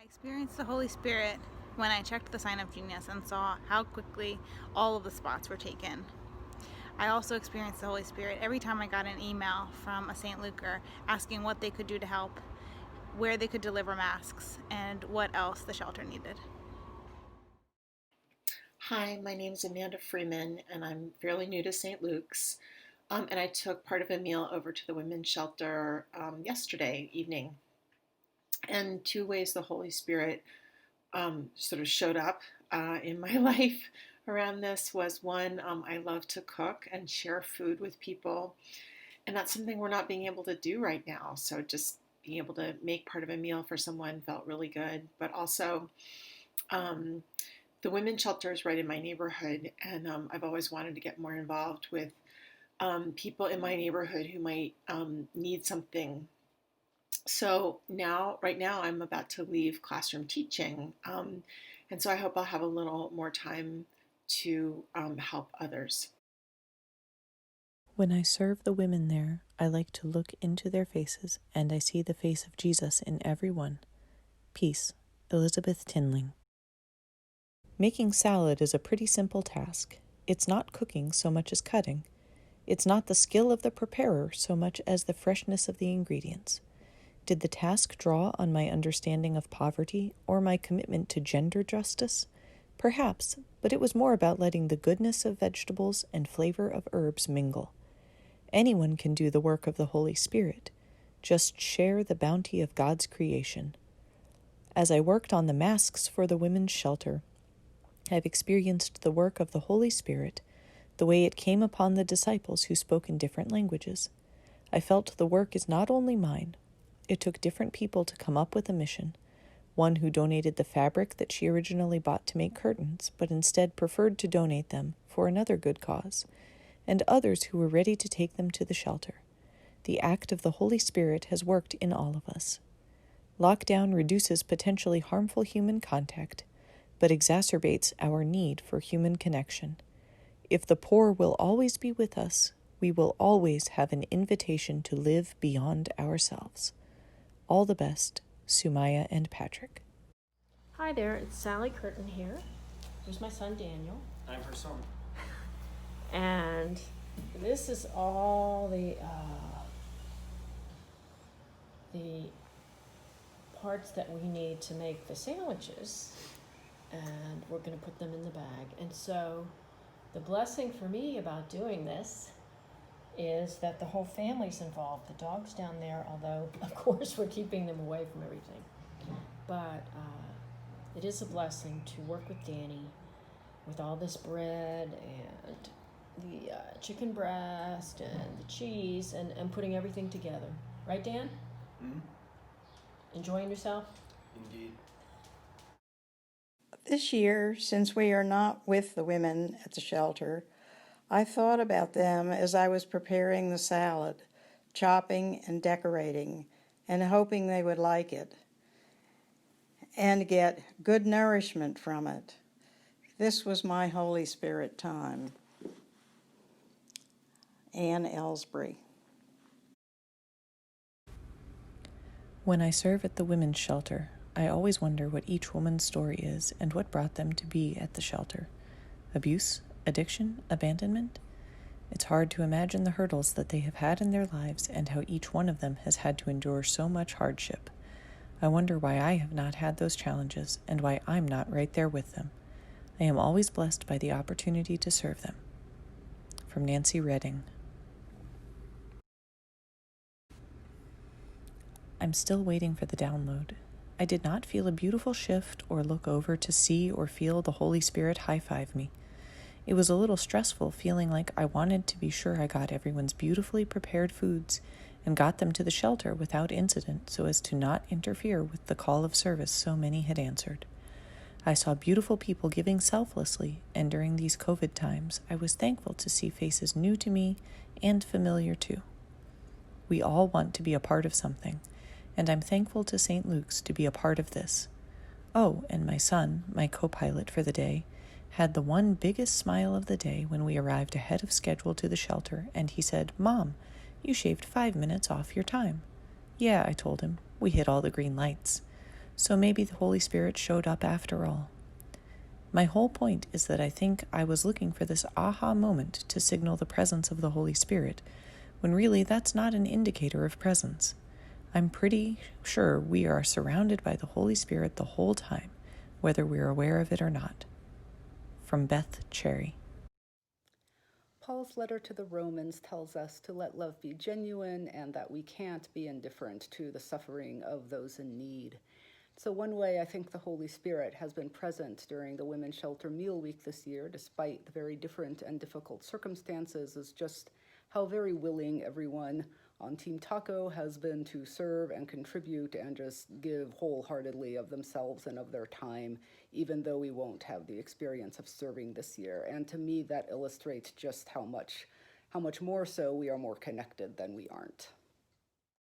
Experienced the Holy Spirit when I checked the sign of genius and saw how quickly all of the spots were taken. I also experienced the Holy Spirit every time I got an email from a St. Luker asking what they could do to help, where they could deliver masks, and what else the shelter needed. Hi, my name is Amanda Freeman, and I'm fairly new to St. Luke's. And I took part of a meal over to the women's shelter yesterday evening. And two ways the Holy Spirit sort of showed up in my life around this was one, I love to cook and share food with people. And that's something we're not being able to do right now. So just being able to make part of a meal for someone felt really good. But also, um, the women's shelter is right in my neighborhood, and I've always wanted to get more involved with people in my neighborhood who might need something. So now, right now, I'm about to leave classroom teaching, and so I hope I'll have a little more time to help others. When I serve the women there, I like to look into their faces, and I see the face of Jesus in every one. Peace, Elizabeth Tinling. Making salad is a pretty simple task. It's not cooking so much as cutting. It's not the skill of the preparer so much as the freshness of the ingredients. Did the task draw on my understanding of poverty or my commitment to gender justice? Perhaps, but it was more about letting the goodness of vegetables and flavor of herbs mingle. Anyone can do the work of the Holy Spirit. Just share the bounty of God's creation. As I worked on the masks for the women's shelter, I've experienced the work of the Holy Spirit, the way it came upon the disciples who spoke in different languages. I felt the work is not only mine. It took different people to come up with a mission. One who donated the fabric that she originally bought to make curtains, but instead preferred to donate them for another good cause, and others who were ready to take them to the shelter. The act of the Holy Spirit has worked in all of us. Lockdown reduces potentially harmful human contact, but exacerbates our need for human connection. If the poor will always be with us, we will always have an invitation to live beyond ourselves. All the best, Sumaya and Patrick. Hi there, it's Sally Curtin here. Here's my son Daniel. I'm her son. And this is all the parts that we need to make the sandwiches, and we're going to put them in the bag. And so the blessing for me about doing this is that the whole family's involved. The dog's down there, although of course we're keeping them away from everything. But it is a blessing to work with Danny with all this bread and the chicken breast and the cheese and putting everything together. Right, Dan? Mm-hmm. Enjoying yourself? Indeed. This year, since we are not with the women at the shelter, I thought about them as I was preparing the salad, chopping and decorating, and hoping they would like it and get good nourishment from it. This was my Holy Spirit time. Ann Ellsbury. When I serve at the women's shelter, I always wonder what each woman's story is and what brought them to be at the shelter. Abuse, addiction, abandonment? It's hard to imagine the hurdles that they have had in their lives and how each one of them has had to endure so much hardship. I wonder why I have not had those challenges and why I'm not right there with them. I am always blessed by the opportunity to serve them. From Nancy Redding. I'm still waiting for the download. I did not feel a beautiful shift or look over to see or feel the Holy Spirit high-five me. It was a little stressful, feeling like I wanted to be sure I got everyone's beautifully prepared foods and got them to the shelter without incident so as to not interfere with the call of service so many had answered. I saw beautiful people giving selflessly, and during these COVID times, I was thankful to see faces new to me and familiar too. We all want to be a part of something, and I'm thankful to St. Luke's to be a part of this. Oh, and my son, my co-pilot for the day, had the one biggest smile of the day when we arrived ahead of schedule to the shelter, and he said, "Mom, you shaved 5 minutes off your time." "Yeah," I told him. "We hit all the green lights." So maybe the Holy Spirit showed up after all. My whole point is that I think I was looking for this aha moment to signal the presence of the Holy Spirit, when really that's not an indicator of presence. I'm pretty sure we are surrounded by the Holy Spirit the whole time, whether we're aware of it or not. From Beth Cherry. Paul's letter to the Romans tells us to let love be genuine and that we can't be indifferent to the suffering of those in need. So one way I think the Holy Spirit has been present during the Women's Shelter Meal Week this year, despite the very different and difficult circumstances, is just how very willing everyone on Team Taco has been to serve and contribute and just give wholeheartedly of themselves and of their time, even though we won't have the experience of serving this year. And to me, that illustrates just how much more so we are more connected than we aren't.